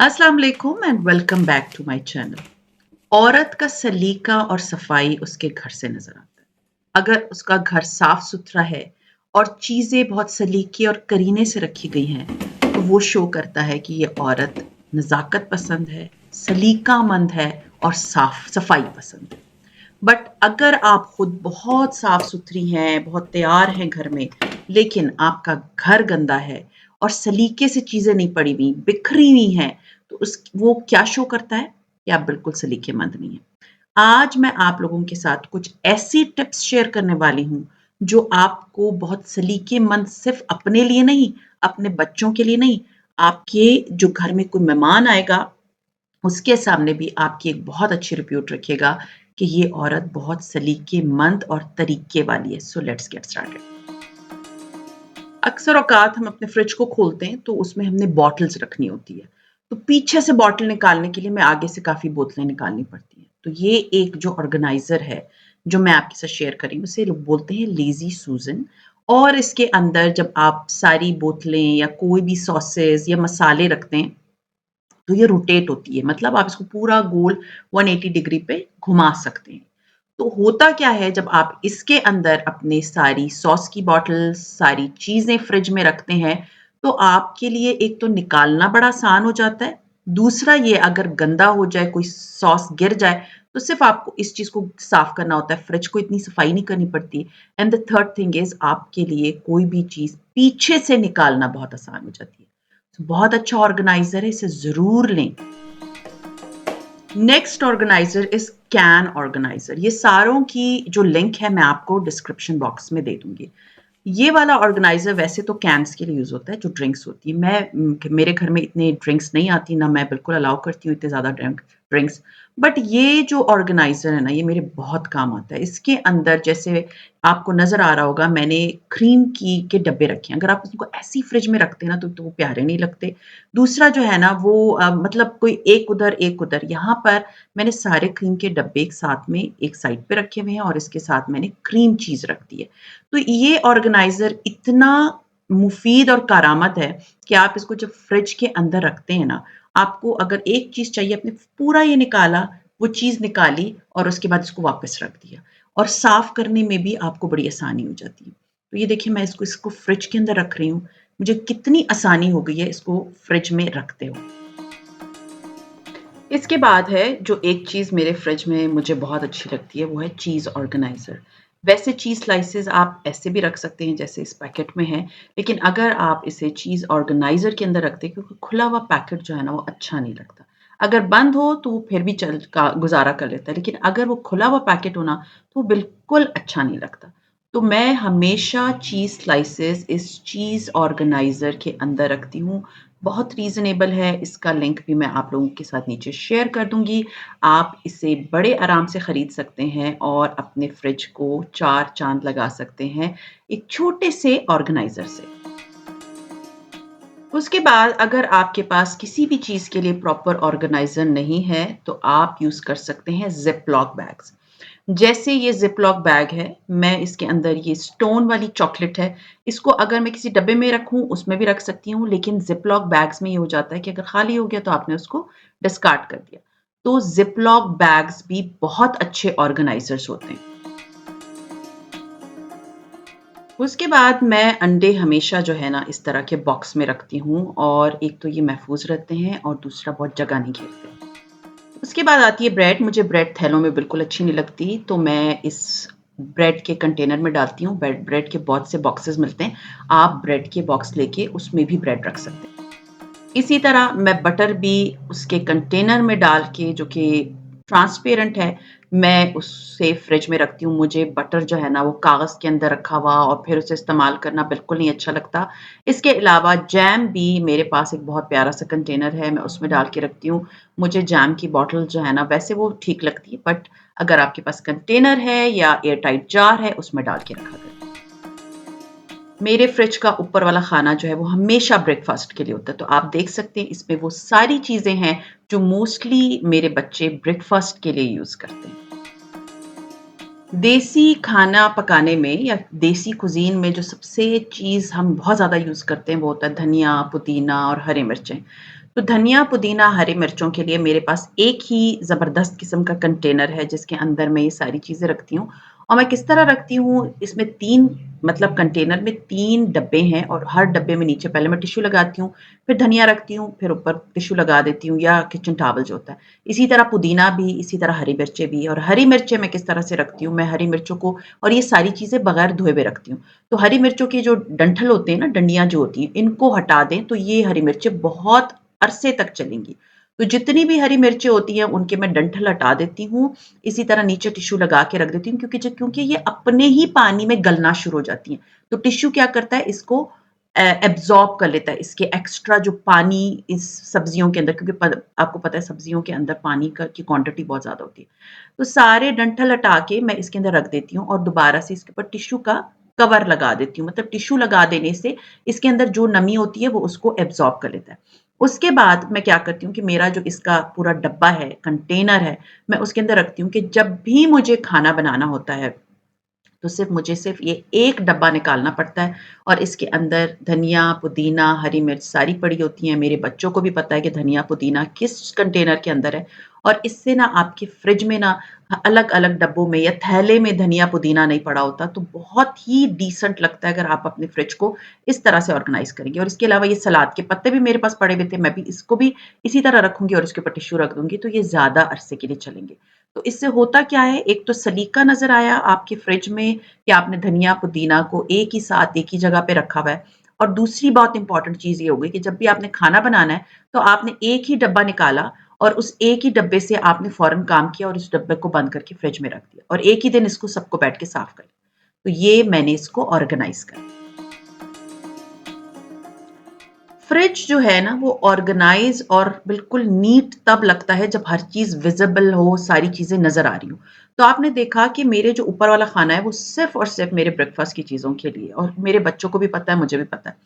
अस्सलाम वालेकुम and welcome back to my channel. औरत का सलीका और सफाई उसके घर से नजर आता है। अगर उसका घर साफ सुथरा है और चीजें बहुत सलीके और करीने से रखी गई हैं, तो वो शो करता है कि ये औरत नजाकत पसंद है, सलीकामंद है और साफ सफाई पसंद है। बट अगर आप खुद बहुत साफ सुथरी हैं, बहुत तैयार हैं घर में, लेकिन आपका घर गंदा है और सलीके से चीजें नहीं पड़ी हुई, बिखरी हुई हैं, तो उस वो क्या शो करता है कि आप बिल्कुल सलीकेमंद नहीं हैं। आज मैं आप लोगों के साथ कुछ ऐसी टिप्स शेयर करने वाली हूँ, जो आपको बहुत सलीकेमंद सिर्फ अपने लिए नहीं, अपने बच्चों के लिए नहीं, आपके जो घर में कोई मेहमान आएगा उसके सामने भी आपकी एक बहुत अच्छी रिप्यूट रखेगा कि ये औरत बहुत सलीकेमंद और तरीके वाली है। So let's get started. अक्सर औकात हम अपने फ्रिज को खोलते हैं तो उसमें हमने बॉटल्स रखनी होती है। तो पीछे से बॉटल निकालने के लिए मैं आगे से काफ़ी बोतलें निकालनी पड़ती हैं। तो ये एक जो ऑर्गेनाइज़र है, जो मैं आपके साथ शेयर कर रही हूँ, उसे लोग बोलते हैं लेज़ी सूज़न। और इसके अंदर जब आप सारी बोतलें या कोई भी सॉसेज़ या मसाले रखते हैं, तो ये रोटेट होती है, मतलब आप इसको पूरा गोल 180 डिग्री पे घुमा सकते हैं। तो होता क्या है, जब आप इसके अंदर अपने सारी सॉस की बॉटल्स, सारी चीज़ें फ्रिज में रखते हैं, तो आपके लिए एक तो निकालना बड़ा आसान हो जाता है। दूसरा ये, अगर गंदा हो जाए, कोई सॉस गिर जाए, तो सिर्फ़ आपको इस चीज़ को साफ़ करना होता है, फ्रिज को इतनी सफाई नहीं करनी पड़ती। And the third thing is, आपके लिए कोई भी चीज़ पीछे से निकालना बहुत आसान हो जाती है। तो बहुत अच्छा ऑर्गेनाइज़र है, इसे ज़रूर लें। Next organiser is can organiser. ये सारों की जो लिंक है मैं आपको डिस्क्रिप्शन बॉक्स में दे दूँगी। ये वाला ऑर्गेनाइज़र वैसे तो कैन्स के लिए यूज़ होता है, जो ड्रिंक्स होती है। मेरे घर में इतने ड्रिंक्स नहीं आती, ना मैं बिल्कुल अलाउ करती हूँ इतने ज़्यादा ड्रिंक्स। बट ये जो ऑर्गेनाइज़र है ना, ये मेरे बहुत काम आता है। इसके अंदर जैसे आपको नज़र आ रहा होगा, मैंने क्रीम की के डब्बे रखे हैं। अगर आप उसको ऐसी फ्रिज में रखते हैं ना, तो वो प्यारे नहीं लगते। दूसरा जो है ना, वो मतलब कोई एक उधर, एक उधर। यहाँ पर मैंने सारे क्रीम के डब्बे एक साथ में एक साइड पे रखे हुए हैं और इसके साथ मैंने क्रीम चीज़ रख दी है। तो ये ऑर्गेनाइज़र इतना मुफ़ीद और कारआमद है कि आप इसको जब फ्रिज के अंदर रखते हैं ना, आपको अगर एक चीज़ चाहिए, आपने पूरा ये निकाला, वो चीज़ निकाली और उसके बाद इसको वापस रख दिया और साफ़ करने में भी आपको बड़ी आसानी हो जाती है। तो ये देखिए, मैं इसको इसको फ्रिज के अंदर रख रही हूँ। मुझे कितनी आसानी हो गई है इसको फ्रिज में रखते हुए। इसके बाद है जो एक चीज़ मेरे फ्रिज में मुझे बहुत अच्छी लगती है, वो है चीज़ ऑर्गेनाइज़र। वैसे चीज़ स्लाइसेस आप ऐसे भी रख सकते हैं जैसे इस पैकेट में है, लेकिन अगर आप इसे चीज़ ऑर्गेनाइज़र के अंदर रखते हैं, क्योंकि खुला हुआ पैकेट जो है ना, वो अच्छा नहीं लगता। अगर बंद हो तो वो फिर भी चल का गुज़ारा कर लेता है, लेकिन अगर वो खुला हुआ पैकेट हो ना, तो वो बिल्कुल अच्छा नहीं लगता। तो मैं हमेशा चीज़ स्लाइसेस इस चीज़ ऑर्गेनाइज़र के अंदर रखती हूँ। बहुत रीज़नेबल है, इसका लिंक भी मैं आप लोगों के साथ नीचे शेयर कर दूँगी। आप इसे बड़े आराम से खरीद सकते हैं और अपने फ्रिज को 4 चाँद लगा सकते हैं, एक छोटे से ऑर्गेनाइज़र से। उसके बाद अगर आपके पास किसी भी चीज़ के लिए प्रॉपर ऑर्गेनाइज़र नहीं है, तो आप यूज़ कर सकते हैं ज़िप-लॉक बैग्स। जैसे ये ज़िप-लॉक बैग है, मैं इसके अंदर ये स्टोन वाली चॉकलेट है, इसको अगर मैं किसी डब्बे में रखूँ, उसमें भी रख सकती हूँ, लेकिन ज़िप-लॉक बैग्स में ये हो जाता है कि अगर खाली हो गया तो आपने उसको डिस्कार्ड कर दिया। तो ज़िप-लॉक बैग्स भी बहुत अच्छे ऑर्गेनाइज़र्स होते हैं। उसके बाद मैं अंडे हमेशा जो है ना, इस तरह के बॉक्स में रखती हूँ और एक तो ये महफ़ूज़ रहते हैं और दूसरा बहुत जगह नहीं घेरते। उसके बाद आती है ब्रेड। मुझे ब्रेड थैलों में बिल्कुल अच्छी नहीं लगती, तो मैं इस ब्रेड के कंटेनर में डालती हूँ। ब्रेड के बहुत से बॉक्सेस मिलते हैं, आप ब्रेड के बॉक्स लेके उसमें भी ब्रेड रख सकते हैं। इसी तरह मैं बटर भी उसके कंटेनर में डाल के, जो कि ट्रांसपेरेंट है, मैं उससे फ्रिज में रखती हूँ। मुझे बटर जो है ना, वो कागज़ के अंदर रखा हुआ और फिर उसे इस्तेमाल करना बिल्कुल नहीं अच्छा लगता। इसके अलावा जैम भी मेरे पास एक बहुत प्यारा-सा कंटेनर है, मैं उसमें डाल के रखती हूँ। मुझे जैम की बॉटल जो है ना, वैसे वो ठीक लगती है, बट अगर आपके पास कंटेनर है या एयर टाइट जार है, उसमें डाल के रखा करें। मेरे फ्रिज का ऊपर वाला खाना जो है, वो हमेशा ब्रेकफ़ास्ट के लिए होता है, तो आप देख सकते हैं इसमें वो सारी चीज़ें हैं जो मोस्टली मेरे बच्चे ब्रेकफ़ास्ट के लिए यूज़ करते हैं। देसी खाना पकाने में या देसी कुज़ीन में जो सबसे चीज़ हम बहुत ज़्यादा यूज़ करते हैं, वो होता है धनिया, पुदीना और हरी मिर्चें। तो धनिया, पुदीना, हरी मिर्चों के लिए मेरे पास एक ही ज़बरदस्त किस्म का कंटेनर है जिसके अंदर मैं ये सारी चीज़ें रखती हूँ। और मैं किस तरह रखती हूँ, इसमें 3 मतलब कंटेनर में 3 डब्बे हैं और हर डब्बे में नीचे पहले मैं टिश्यू लगाती हूँ, फिर धनिया रखती हूँ, फिर ऊपर टिश्यू लगा देती हूँ या किचन टॉवल जो होता है। इसी तरह पुदीना भी, इसी तरह हरी मिर्चें भी। और हरी मिर्चें मैं किस तरह से रखती हूँ, मैं हरी मिर्चों को और ये सारी चीज़ें बगैर धोए हुए रखती हूँ। तो हरी मिर्चों की जो डंठल होते हैं ना, डंडियाँ जो होती हैं, इनको हटा दें तो ये हरी मिर्चें बहुत अरसे तक चलेंगी। तो जितनी भी हरी मिर्चें होती हैं उनके मैं डंठल हटा देती हूँ। इसी तरह नीचे टिश्यू लगा के रख देती हूँ क्योंकि ये अपने ही पानी में गलना शुरू हो जाती हैं। तो टिश्यू क्या करता है, इसको एब्ज़ॉर्ब कर लेता है, इसके एक्स्ट्रा जो पानी इस सब्जियों के अंदर, क्योंकि आपको पता है सब्जियों के अंदर पानी की क्वांटिटी बहुत ज़्यादा होती है। तो सारे डंठल हटा के मैं इसके अंदर रख देती हूँ और दोबारा से इसके ऊपर टिश्यू का कवर लगा देती हूँ। मतलब टिश्यू लगा देने से इसके अंदर जो नमी होती है वो उसको एब्ज़ॉर्ब कर लेता है। उसके बाद मैं क्या करती हूँ कि मेरा जो इसका पूरा डब्बा है, कंटेनर है, मैं उसके अंदर रखती हूँ कि जब भी मुझे खाना बनाना होता है, तो मुझे सिर्फ़ ये एक डब्बा निकालना पड़ता है और इसके अंदर धनिया, पुदीना, हरी मिर्च सारी पड़ी होती हैं। मेरे बच्चों को भी पता है कि धनिया, पुदीना किस कंटेनर के अंदर है और इससे ना आपके फ्रिज में ना अलग-अलग डब्बों में या थैले में धनिया, पुदीना नहीं पड़ा होता, तो बहुत ही डिसेंट लगता है अगर आप अपने फ्रिज को इस तरह से ऑर्गनाइज़ करेंगे। और इसके अलावा ये सलाद के पत्ते भी मेरे पास पड़े हुए थे, मैं भी इसको भी इसी तरह रखूँगी और उसके ऊपर टिश्यू रख दूँगी, तो ये ज़्यादा अरसे के लिए चलेंगे। तो इससे होता क्या है, एक तो सलीका नज़र आया आपके फ्रिज में कि आपने धनिया, पुदीना को एक ही साथ एक ही जगह पे रखा हुआ है। और दूसरी बहुत इम्पोर्टेंट चीज़ ये हो गई कि जब भी आपने खाना बनाना है, तो आपने एक ही डब्बा निकाला और उस एक ही डब्बे से आपने फ़ौरन काम किया और उस डब्बे को बंद करके फ्रिज में रख दिया और एक ही दिन इसको सबको बैठ के साफ़ कर लिया। तो ये मैंने इसको ऑर्गनाइज़ करा। फ्रिज जो है ना वो ऑर्गेनाइज़ और बिल्कुल नीट तब लगता है जब हर चीज़ विज़िबल हो, सारी चीज़ें नज़र आ रही हों। तो आपने देखा कि मेरे जो ऊपर वाला खाना है वो सिर्फ़ और सिर्फ़ मेरे ब्रेकफ़ास्ट की चीज़ों के लिए और मेरे बच्चों को भी पता है, मुझे भी पता है।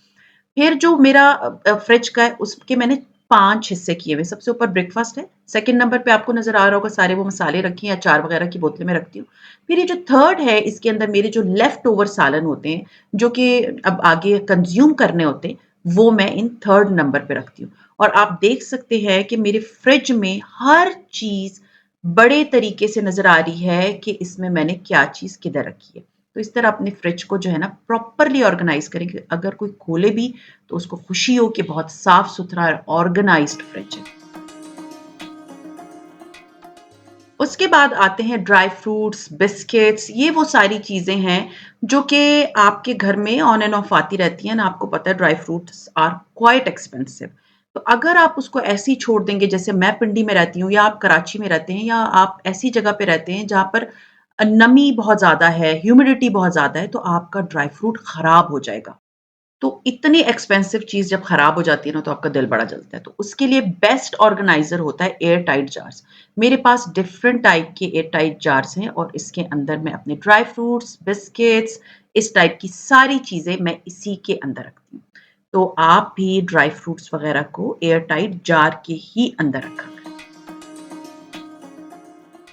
फिर जो मेरा फ्रिज का है उसके मैंने 5 हिस्से किए हुए हैं। सबसे ऊपर ब्रेकफ़ास्ट है, सेकंड नंबर पे आपको नज़र आ रहा होगा सारे वो मसाले रखे हैं, अचार वग़ैरह की बोतलें मैं रखती हूँ। फिर ये जो थर्ड है इसके अंदर मेरे जो लेफ्ट ओवर सालन होते हैं, जो कि अब आगे कंज़्यूम करने होते हैं, वो मैं इन थर्ड नंबर पे रखती हूँ। और आप देख सकते हैं कि मेरे फ्रिज में हर चीज़ बड़े तरीके से नज़र आ रही है कि इसमें मैंने क्या चीज़ किधर रखी है। तो इस तरह अपने फ्रिज को जो है ना प्रॉपरली ऑर्गेनाइज़ करें कि अगर कोई खोले भी तो उसको खुशी हो कि बहुत साफ-सुथरा और ऑर्गनाइज़्ड फ्रिज है। उसके बाद आते हैं ड्राई फ्रूट्स, बिस्किट्स, ये वो सारी चीज़ें हैं जो कि आपके घर में ऑन एंड ऑफ आती रहती हैं ना, आपको पता है dry fruits are quite expensive. तो अगर आप उसको ऐसे ही छोड़ देंगे, जैसे मैं पिंडी में रहती हूँ या आप कराची में रहते हैं या आप ऐसी जगह पे रहते हैं जहाँ पर नमी बहुत ज़्यादा है, ह्यूमिडिटी बहुत ज़्यादा है, तो आपका ड्राई फ्रूट खराब हो जाएगा। तो इतनी एक्सपेंसिव चीज़ जब खराब हो जाती है ना, तो आपका दिल बड़ा जलता है। तो उसके लिए बेस्ट ऑर्गेनाइज़र होता है एयर टाइट जार्स। मेरे पास डिफरेंट टाइप के एयर टाइट जार्स हैं और इसके अंदर मैं अपने ड्राई फ्रूट्स, बिस्किट्स, इस टाइप की सारी चीज़ें मैं इसी के अंदर रखती हूँ। तो आप भी ड्राई फ्रूट्स वग़ैरह को एयर टाइट जार के ही अंदर रखा करें।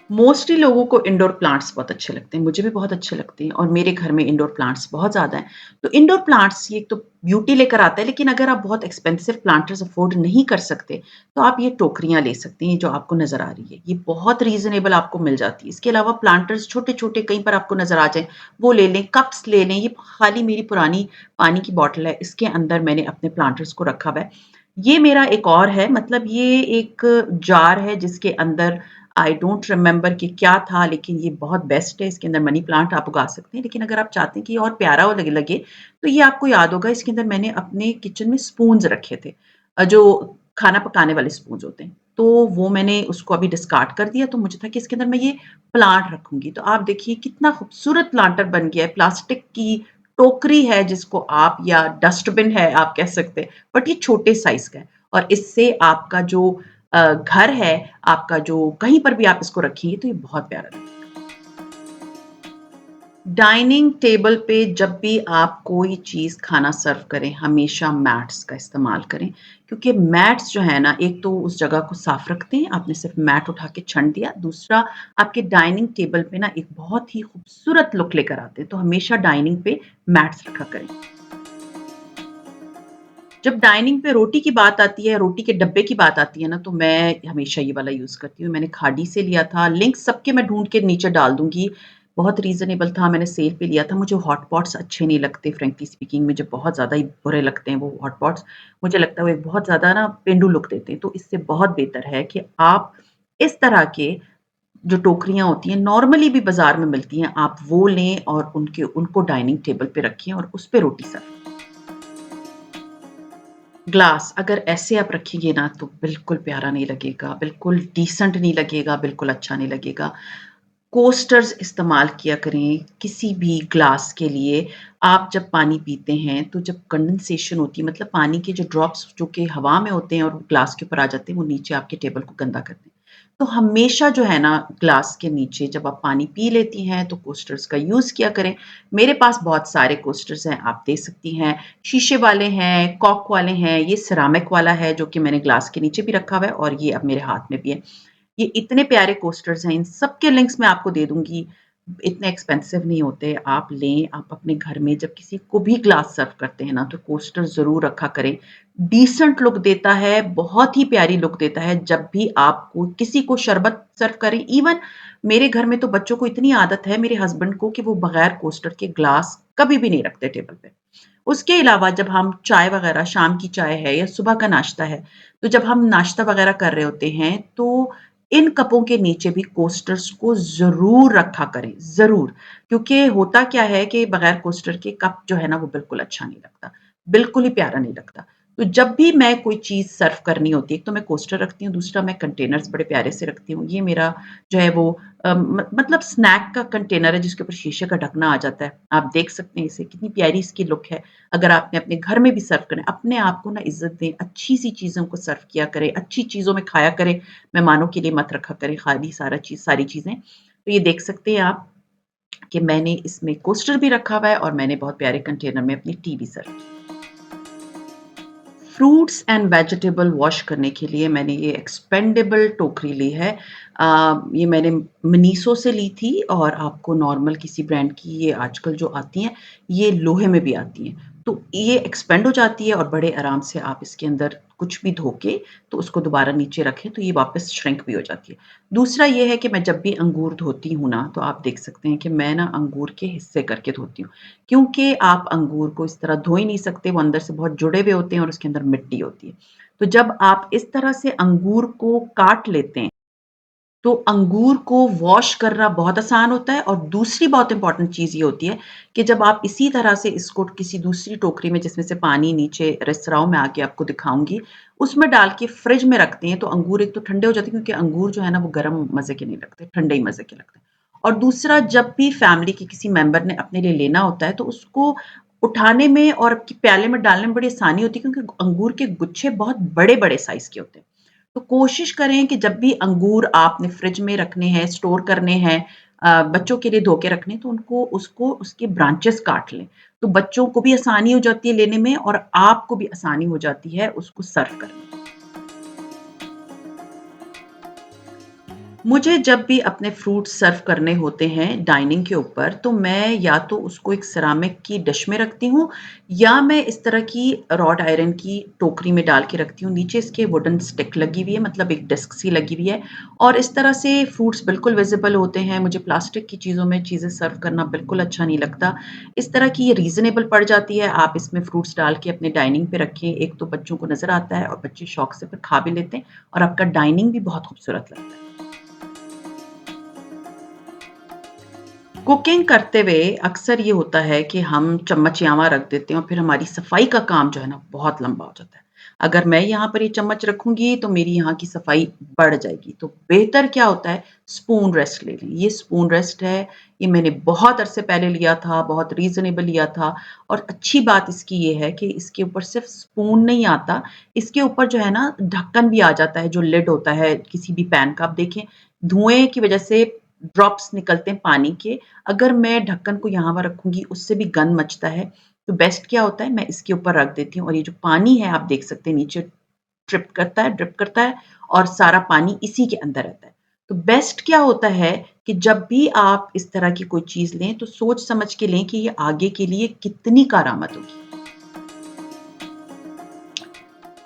मोस्टली लोगों को इंडोर प्लांट्स बहुत अच्छे लगते हैं, मुझे भी बहुत अच्छे लगते हैं और मेरे घर में इंडोर प्लांट्स बहुत ज़्यादा हैं। तो इंडोर प्लांट्स ये एक तो ब्यूटी लेकर आता है, लेकिन अगर आप बहुत एक्सपेंसिव प्लांटर्स अफ़ोर्ड नहीं कर सकते, तो आप ये टोकरियाँ ले सकते हैं, जो आपको नज़र आ रही है। ये बहुत रीज़नेबल आपको मिल जाती है। इसके अलावा प्लांटर्स छोटे-छोटे कहीं पर आपको नज़र आ जाएँ, वो ले लें, कप्स ले लें। ये खाली मेरी पुरानी पानी की बॉटल है, इसके अंदर मैंने अपने प्लांटर्स को रखा हुआ है। ये मेरा एक और है, मतलब ये एक जार है जिसके अंदर आई डोंट रिमेंबर कि क्या था, लेकिन ये बहुत बेस्ट है। इसके अंदर मनी प्लांट आप उगा सकते हैं, लेकिन अगर आप चाहते हैं कि ये और प्यारा हो लगे, तो ये आपको याद होगा इसके अंदर मैंने अपने किचन में स्पून्स रखे थे, जो खाना पकाने वाले स्पून्स होते हैं। तो वो मैंने उसको अभी डिस्कार्ड कर दिया, तो मुझे था कि इसके अंदर मैं ये प्लांट रखूँगी। तो आप देखिए कितना खूबसूरत प्लांटर बन गया है। प्लास्टिक की टोकरी है जिसको आप, या डस्टबिन है आप कह सकते हैं, बट ये छोटे साइज़ का है और इससे आपका जो घर है, आपका जो कहीं पर भी आप इसको रखेंगे तो ये बहुत प्यारा लगेगा। डाइनिंग टेबल पे जब भी आप कोई चीज़ खाना सर्व करें, हमेशा मैट्स का इस्तेमाल करें, क्योंकि मैट्स जो है ना, एक तो उस जगह को साफ रखते हैं, आपने सिर्फ़ मैट उठा के छंड दिया, दूसरा आपके डाइनिंग टेबल पे ना एक बहुत ही खूबसूरत लुक लेकर आते हैं, तो हमेशा डाइनिंग पे मैट्स रखा करें। जब डाइनिंग पे रोटी की बात आती है, रोटी के डब्बे की बात आती है ना, तो मैं हमेशा ये वाला यूज़ करती हूँ। मैंने खादी से लिया था, लिंक सबके मैं ढूँढ के नीचे डाल दूँगी। बहुत रीज़नेबल था, मैंने सेल पे लिया था। मुझे हॉट पॉट्स अच्छे नहीं लगते फ्रैंकली स्पीकिंग, मुझे बहुत ज़्यादा ही बुरे लगते हैं वो हॉट पॉट्स। मुझे लगता है वो एक बहुत ज़्यादा ना पेंडू लुक देते हैं, तो इससे बहुत बेहतर है कि आप इस तरह के जो टोकरियाँ होती हैं, नॉर्मली भी बाज़ार में मिलती हैं, आप वो लें और उनको डाइनिंग टेबल पे रखें और उस पे रोटी सर्व। ग्लास अगर ऐसे आप रखेंगे ना तो बिल्कुल प्यारा नहीं लगेगा, बिल्कुल डिसेंट नहीं लगेगा, बिल्कुल अच्छा नहीं लगेगा। कोस्टर्स इस्तेमाल किया करें किसी भी ग्लास के लिए। आप जब पानी पीते हैं तो जब कंडेंसेशन होती है मतलब पानी के जो ड्रॉप्स जो कि हवा में होते हैं और ग्लास के ऊपर आ जाते हैं, वो नीचे आपके टेबल को गंदा करते हैं। तो हमेशा जो है ना ग्लास के नीचे जब आप पानी पी लेती हैं तो कोस्टर्स का यूज़ किया करें। मेरे पास बहुत सारे कोस्टर्स हैं, आप देख सकती हैं। शीशे वाले हैं, कॉर्क वाले हैं, ये सिरेमिक वाला है जो कि मैंने ग्लास के नीचे भी रखा हुआ है और ये अब मेरे हाथ में भी है। ये इतने प्यारे कोस्टर्स हैं, इन सबके लिंक्स मैं आपको दे दूँगी। इतने एक्सपेंसिव नहीं होते, आप लें, आप अपने घर में जब किसी को भी ग्लास सर्व करते हैं ना, तो कोस्टर ज़रूर रखा करें। डिसेंट लुक देता है, बहुत ही प्यारी लुक देता है जब भी आपको किसी को शरबत सर्व करें। इवन मेरे घर में तो बच्चों को इतनी आदत है मेरे हस्बैंड को कि वो बगैर कोस्टर के ग्लास कभी भी नहीं रखते टेबल पे। उसके अलावा जब हम चाय वगैरह शाम की चाय है या सुबह का नाश्ता है, तो जब हम नाश्ता वगैरह कर रहे होते हैं, तो इन कपों के नीचे भी कोस्टर्स को ज़रूर रखा करें, ज़रूर। क्योंकि होता क्या है कि बगैर कोस्टर के कप जो है ना, वो बिल्कुल अच्छा नहीं लगता, बिल्कुल ही प्यारा नहीं लगता। तो जब भी मैं कोई चीज़ सर्व करनी होती है, एक तो मैं कोस्टर रखती हूँ, दूसरा मैं कंटेनर्स बड़े प्यारे से रखती हूँ। ये मेरा जो है वो मतलब स्नैक का कंटेनर है जिसके ऊपर शीशे का ढकना आ जाता है। आप देख सकते हैं इसे, कितनी प्यारी इसकी लुक है। अगर आपने अपने घर में भी सर्व करना है, अपने आप को ना इज़्ज़त दें, अच्छी-सी चीज़ों को सर्व किया करें, अच्छी चीज़ों में खाया करें, मेहमानों के लिए मत रखा करें खाली सारी चीज़ें। तो ये देख सकते हैं आप कि मैंने इसमें कोस्टर भी रखा हुआ है और मैंने बहुत प्यारे कंटेनर में अपनी टी भी सर्व की। फ्रूट्स एंड वेजिटेबल वॉश करने के लिए मैंने ये एक्सपेंडेबल टोकरी ली है। ये मैंने मिनीसो से ली थी और आपको नॉर्मल किसी ब्रांड की ये आजकल जो आती हैं, ये लोहे में भी आती हैं। तो ये एक्सपेंड हो जाती है और बड़े आराम से आप इसके अंदर कुछ भी धो के तो उसको दोबारा नीचे रखें तो ये वापस श्रिंक भी हो जाती है। दूसरा ये है कि मैं जब भी अंगूर धोती हूँ ना, तो आप देख सकते हैं कि मैं ना अंगूर के हिस्से करके धोती हूँ। क्योंकि आप अंगूर को इस तरह धो ही नहीं सकते, वो अंदर से बहुत जुड़े हुए होते हैं और उसके अंदर मिट्टी होती है। तो जब आप इस तरह से अंगूर को काट लेते हैं, तो अंगूर को वॉश करना बहुत आसान होता है और दूसरी बहुत इम्पोर्टेंट चीज़ ये होती है कि जब आप इसी तरह से इसको किसी दूसरी टोकरी में जिसमें से पानी नीचे रिस रहा हो, मैं आगे आपको दिखाऊँगी, उसमें डाल के फ्रिज में रखते हैं तो अंगूर एक तो ठंडे हो जाते हैं क्योंकि अंगूर जो है ना वो गरम मज़े के नहीं लगते, ठंडे ही मज़े के लगते हैं। और दूसरा जब भी फैमिली के किसी मेंबर ने अपने लिए लेना होता है तो उसको उठाने में और आपके प्याले में डालने में बड़ी आसानी होती है क्योंकि अंगूर के गुच्छे बहुत बड़े-बड़े साइज़ के होते हैं। तो कोशिश करें कि जब भी अंगूर आपने फ्रिज में रखने हैं, स्टोर करने हैं बच्चों के लिए धो के रखने हैं, तो उनको उसको उसके ब्रांचेस काट लें। तो बच्चों को भी आसानी हो जाती है लेने में और आपको भी आसानी हो जाती है उसको सर्व करने में। मुझे जब भी अपने फ्रूट्स सर्व करने होते हैं डाइनिंग के ऊपर, तो मैं या तो उसको एक सेरामिक की डिश में रखती हूँ या मैं इस तरह की रॉड आयरन की टोकरी में डाल के रखती हूँ। नीचे इसके वुडन स्टिक लगी हुई है मतलब एक डिस्क सी लगी हुई है और इस तरह से फ्रूट्स बिल्कुल विज़िबल होते हैं। मुझे प्लास्टिक की चीज़ों में चीज़ें सर्व करना बिल्कुल अच्छा नहीं लगता। इस तरह की ये रीज़नेबल पड़ जाती है। आप इसमें फ्रूट्स डाल के अपने डाइनिंग पे रखें। एक तो बच्चों को नज़र आता है और बच्चे शौक से फिर खा भी लेते हैं और आपका डाइनिंग भी बहुत खूबसूरत लगता है। कुकिंग करते हुए अक्सर ये होता है कि हम चम्मच यहाँ रख देते हैं और फिर हमारी सफाई का काम जो है ना बहुत लंबा हो जाता है। अगर मैं यहाँ पर ये चम्मच रखूँगी तो मेरी यहाँ की सफाई बढ़ जाएगी। तो बेहतर क्या होता है स्पून रेस्ट ले लें। ये स्पून रेस्ट है, ये मैंने बहुत अरसे पहले लिया था, बहुत रीज़नेबल लिया था और अच्छी बात इसकी ये है कि इसके ऊपर सिर्फ़ स्पून नहीं आता, इसके ऊपर जो है ना ढक्कन भी आ जाता है जो लिड होता है किसी भी पैन का। आप देखें धुएँ की वज़ह से ड्रॉप्स निकलते हैं पानी के अगर मैं ढक्कन को यहाँ वहाँ रखूँगी, उससे भी गंध मचता है। तो बेस्ट क्या होता है, मैं इसके ऊपर रख देती हूँ और ये जो पानी है, आप देख सकते हैं नीचे ड्रिप करता है और सारा पानी इसी के अंदर रहता है। तो बेस्ट क्या होता है कि जब भी आप इस तरह की कोई चीज़ लें, तो सोच समझ के लें कि ये आगे के लिए कितनी कारआमद होगी।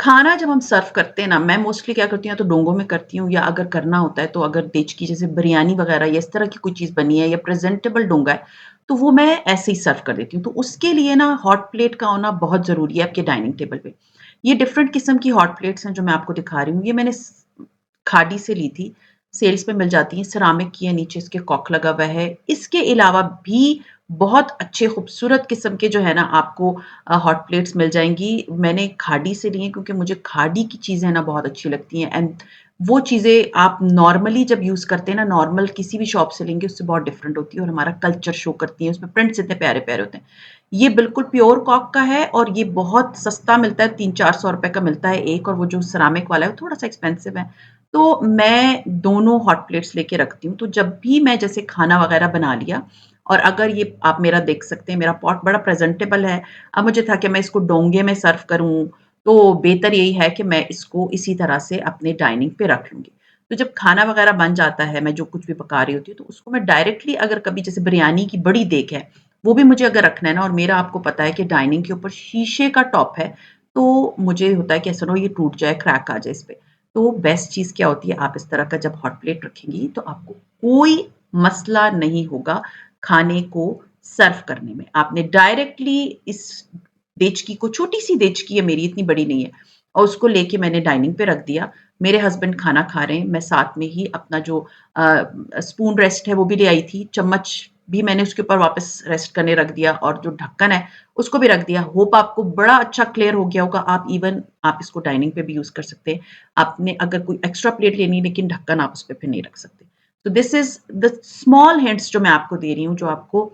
खाना जब हम सर्व करते हैं ना, मैं मोस्टली क्या करती हूँ, या तो डोंगों में करती हूँ या अगर करना होता है तो अगर देचकी जैसे बिरयानी वगैरह या इस तरह की कोई चीज़ बनी है या प्रेज़ेंटेबल डोंगा है, तो वो मैं ऐसे ही सर्व कर देती हूँ। तो उसके लिए ना हॉट प्लेट का होना बहुत ज़रूरी है आपके डाइनिंग टेबल पे। ये डिफरेंट किस्म की हॉट प्लेट्स हैं जो मैं आपको दिखा रही हूँ। ये मैंने खादी से ली थी, सेल्स में मिल जाती हैं, सेरामिक की है, नीचे इसके कॉक लगा हुआ है। इसके अलावा भी बहुत अच्छे खूबसूरत किस्म के जो है ना आपको हॉट प्लेट्स मिल जाएँगी। मैंने खादी से ली हैं क्योंकि मुझे खादी की चीज़ें ना बहुत अच्छी लगती हैं एंड वो चीज़ें आप नॉर्मली जब यूज़ करते हैं ना, नॉर्मल किसी भी शॉप से लेंगे उससे बहुत डिफरेंट होती है और हमारा कल्चर शो करती है, उसमें प्रिंट्स इतने प्यारे-प्यारे होते हैं। ये बिल्कुल प्योर कॉक का है और ये बहुत सस्ता मिलता है, 300-400 रुपए का मिलता है एक और वो जो सेरामिक वाला है वो थोड़ा-सा एक्सपेंसिव है। तो मैं दोनों हॉट प्लेट्स लेके रखती हूँ, तो जब भी मैं जैसे खाना वगैरह बना लिया और अगर ये आप मेरा देख सकते हैं मेरा पॉट बड़ा प्रेज़ेंटेबल है। अब मुझे था कि मैं इसको डोंगे में सर्व करूँ, तो बेहतर यही है कि मैं इसको इसी तरह से अपने डाइनिंग पे रख लूँगी। तो जब खाना वगैरह बन जाता है, मैं जो कुछ भी पका रही होती हूँ, तो उसको मैं डायरेक्टली अगर कभी जैसे बिरयानी की बड़ी देग है, वो भी मुझे अगर रखना है ना और मेरा आपको पता है कि डाइनिंग के ऊपर शीशे का टॉप है, तो मुझे होता है कि ऐसा ना हो ये टूट जाए, क्रैक आ जाए इस पे। तो बेस्ट चीज़ क्या होती है, आप इस तरह का जब हॉट प्लेट रखेंगी, तो आपको कोई मसला नहीं होगा खाने को सर्व करने में। आपने डायरेक्टली इस देचकी को छोटी-सी देचकी है मेरी, इतनी बड़ी नहीं है और उसको लेके मैंने डाइनिंग पे रख दिया। मेरे हस्बैंड खाना खा रहे हैं, मैं साथ में ही अपना जो स्पून रेस्ट है वो भी ले आई थी, चम्मच भी मैंने उसके ऊपर वापस रेस्ट करने रख दिया और जो ढक्कन है, उसको भी रख दिया। होप आपको बड़ा अच्छा क्लियर हो गया होगा। आप इवन आप इसको डाइनिंग पे भी यूज़ कर सकते हैं। आपने अगर कोई एक्स्ट्रा प्लेट लेनी है लेकिन ढक्कन आप उस पे फिर नहीं रख सकते। तो this is the small hints जो मैं आपको दे रही हूँ, जो आपको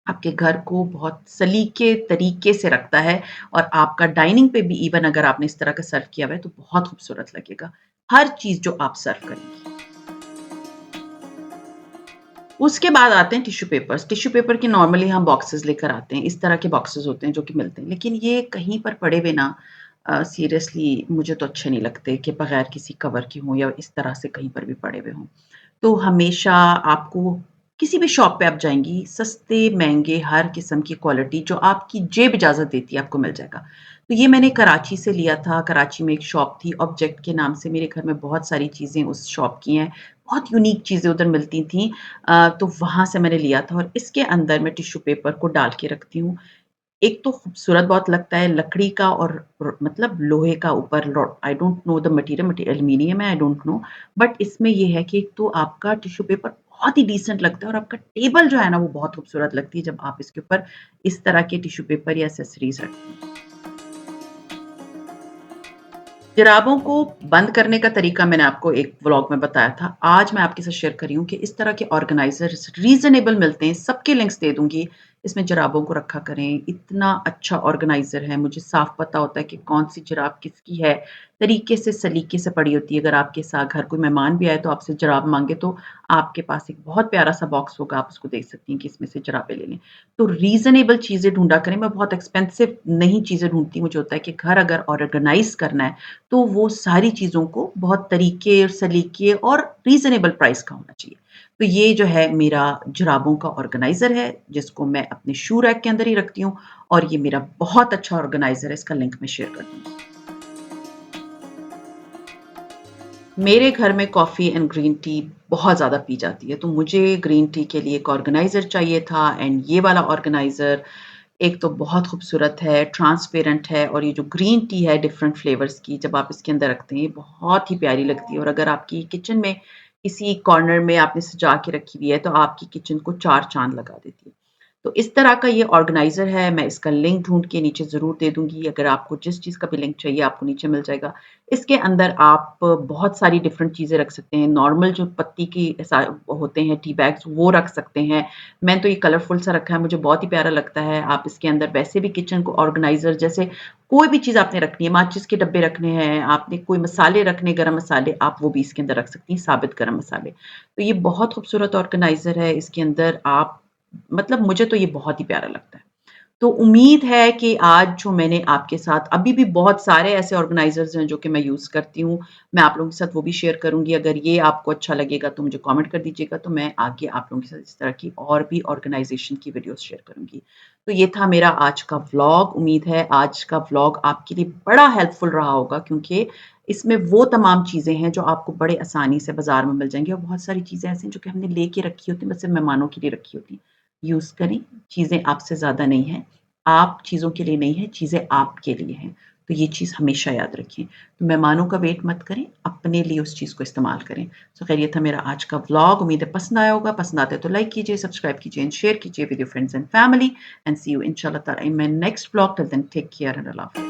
आपके घर को बहुत सलीके तरीके से रखता है और आपका डाइनिंग पे भी इवन अगर आपने इस तरह का सर्व किया हुआ है, तो बहुत खूबसूरत लगेगा, हर चीज़ जो आप सर्व करेंगी। उसके बाद आते हैं टिश्यू पेपर्स। टिश्यू पेपर के नॉर्मली हम बॉक्सेस लेकर आते हैं, इस तरह के बॉक्सेस होते हैं जो कि मिलते हैं। लेकिन ये कहीं पर पड़े हुए ना सीरियसली मुझे तो अच्छे नहीं लगते कि बगैर किसी कवर के हों या इस तरह से कहीं पर भी पड़े हुए हों। तो हमेशा आपको किसी भी शॉप पे आप जाएँगी, सस्ते, महँगे हर किस्म की क्वालिटी जो आपकी जेब इजाज़त देती है, आपको मिल जाएगा। तो ये मैंने कराची से लिया था, कराची में एक शॉप थी ऑब्जेक्ट के नाम से, मेरे घर में बहुत सारी चीज़ें उस शॉप की हैं, बहुत यूनिक चीज़ें उधर मिलती थीं। तो वहाँ से मैंने लिया था और इसके अंदर मैं टिश्यू पेपर को डाल के रखती हूँ। एक तो खूबसूरत बहुत लगता है लकड़ी का और मतलब लोहे का ऊपर I don't know the material aluminium है आई डोंट नो बट इसमें ये है कि एक तो आपका टिश्यू पेपर बहुत ही डिसेंट लगता है और आपका टेबल जो है ना वो बहुत खूबसूरत लगती है जब आप इसके ऊपर इस तरह के टिश्यू पेपर या एक्सेसरीज रखते हैं। जुराबों को बंद करने का तरीका मैंने आपको एक व्लॉग में बताया था। आज मैं आपके साथ शेयर कर रही हूँ कि इस तरह के ऑर्गेनाइज़र्स रीज़नेबल मिलते हैं, सबके लिंक्स दे दूँगी। इसमें जुराबों को रखा करें, इतना अच्छा ऑर्गेनाइज़र है, मुझे साफ़ पता होता है कि कौन-सी जुराब किसकी है, तरीके से, सलीके से पड़ी होती है। अगर आपके साथ घर कोई मेहमान भी आए तो आपसे जुराब माँगे तो आपके पास एक बहुत प्यारा-सा बॉक्स होगा, आप उसको देख सकती हैं कि इसमें से जुराबें ले लें। तो रीज़नेबल चीज़ें ढूँढा करें, मैं बहुत एक्सपेंसिव नहीं चीज़ें ढूँढती, मुझे होता है कि घर अगर ऑर्गेनाइज़ करना है तो वो सारी चीज़ों को बहुत तरीके और सलीके और रीज़नेबल प्राइस का होना चाहिए। तो ये जो है मेरा जुराबों का ऑर्गेनाइज़र है, जिसको मैं अपने शू रैक के अंदर ही रखती हूँ और ये मेरा बहुत अच्छा ऑर्गेनाइज़र है, इसका लिंक मैं शेयर कर दूँगी। मेरे घर में कॉफ़ी एंड ग्रीन टी बहुत ज़्यादा पी जाती है, तो मुझे ग्रीन टी के लिए एक ऑर्गेनाइज़र चाहिए था एंड ये वाला ऑर्गेनाइज़र एक तो बहुत खूबसूरत है, ट्रांसपेरेंट है और ये जो ग्रीन टी है डिफरेंट फ्लेवर्स की जब आप इसके अंदर रखते हैं, ये बहुत ही प्यारी लगती है और अगर आपकी किचन में किसी कॉर्नर में आपने सजा के रखी हुई है, तो आपकी किचन को 4 चाँद लगा देती है। तो इस तरह का ये ऑर्गेनाइज़र है, मैं इसका लिंक ढूँढ के नीचे ज़रूर दे दूँगी, अगर आपको जिस चीज़ का भी लिंक चाहिए आपको नीचे मिल जाएगा। इसके अंदर आप बहुत सारी डिफरेंट चीज़ें रख सकते हैं, नॉर्मल जो पत्ती की ऐसा होते हैं टी बैग्स वो रख सकते हैं। मैंने तो ये कलरफुल सा रखा है, मुझे बहुत ही प्यारा लगता है। आप इसके अंदर वैसे भी किचन को ऑर्गेनाइज़र जैसे कोई भी चीज़ आपने रखनी है, माचिस के डब्बे रखने हैं, आपने कोई मसाले रखने गरम मसाले, आप वो भी इसके अंदर रख सकती हैं, साबित गरम मसाले। तो ये बहुत खूबसूरत ऑर्गेनाइज़र है, इसके अंदर आप मतलब मुझे तो ये बहुत ही प्यारा लगता है। तो उम्मीद है कि आज जो मैंने आपके साथ अभी भी बहुत सारे ऐसे ऑर्गेनाइज़र्स हैं जो कि मैं यूज़ करती हूँ। मैं आप लोगों के साथ वो भी शेयर करूँगी। अगर ये आपको अच्छा लगेगा तो मुझे कमेंट कर दीजिएगा, तो मैं आगे आप लोगों के साथ इस तरह की और भी ऑर्गेनाइज़ेशन की वीडियोज़ शेयर करूँगी। तो ये था मेरा आज का व्लॉग। उम्मीद है आज का व्लॉग आपके लिए बड़ा हेल्पफुल रहा होगा, क्योंकि इसमें वो तमाम चीज़ें हैं जो आपको बड़े आसानी से बाज़ार में मिल जाएँगी, और बहुत सारी चीज़ें ऐसी हैं जो कि हमने लेके रखी होती हैं, बस सिर्फ़ मेहमानों के लिए रखी होती हैं। यूज़ करें, चीज़ें आपसे ज़्यादा नहीं हैं। आप चीज़ों के लिए नहीं हैं, चीज़ें आपके लिए हैं। तो ये चीज़ हमेशा याद रखें। तो मेहमानों का वेट मत करें, अपने लिए उस चीज़ को इस्तेमाल करें। सो खैर, ये था मेरा आज का व्लॉग। उम्मीद है पसंद आया होगा। पसंद आता है तो लाइक कीजिए, सब्सक्राइब कीजिए एंड शेयर कीजिए with your friends and family, and see you इंशाल्लाह ताला in my next vlog. Till then take care and अल्लाह हाफ़िज़।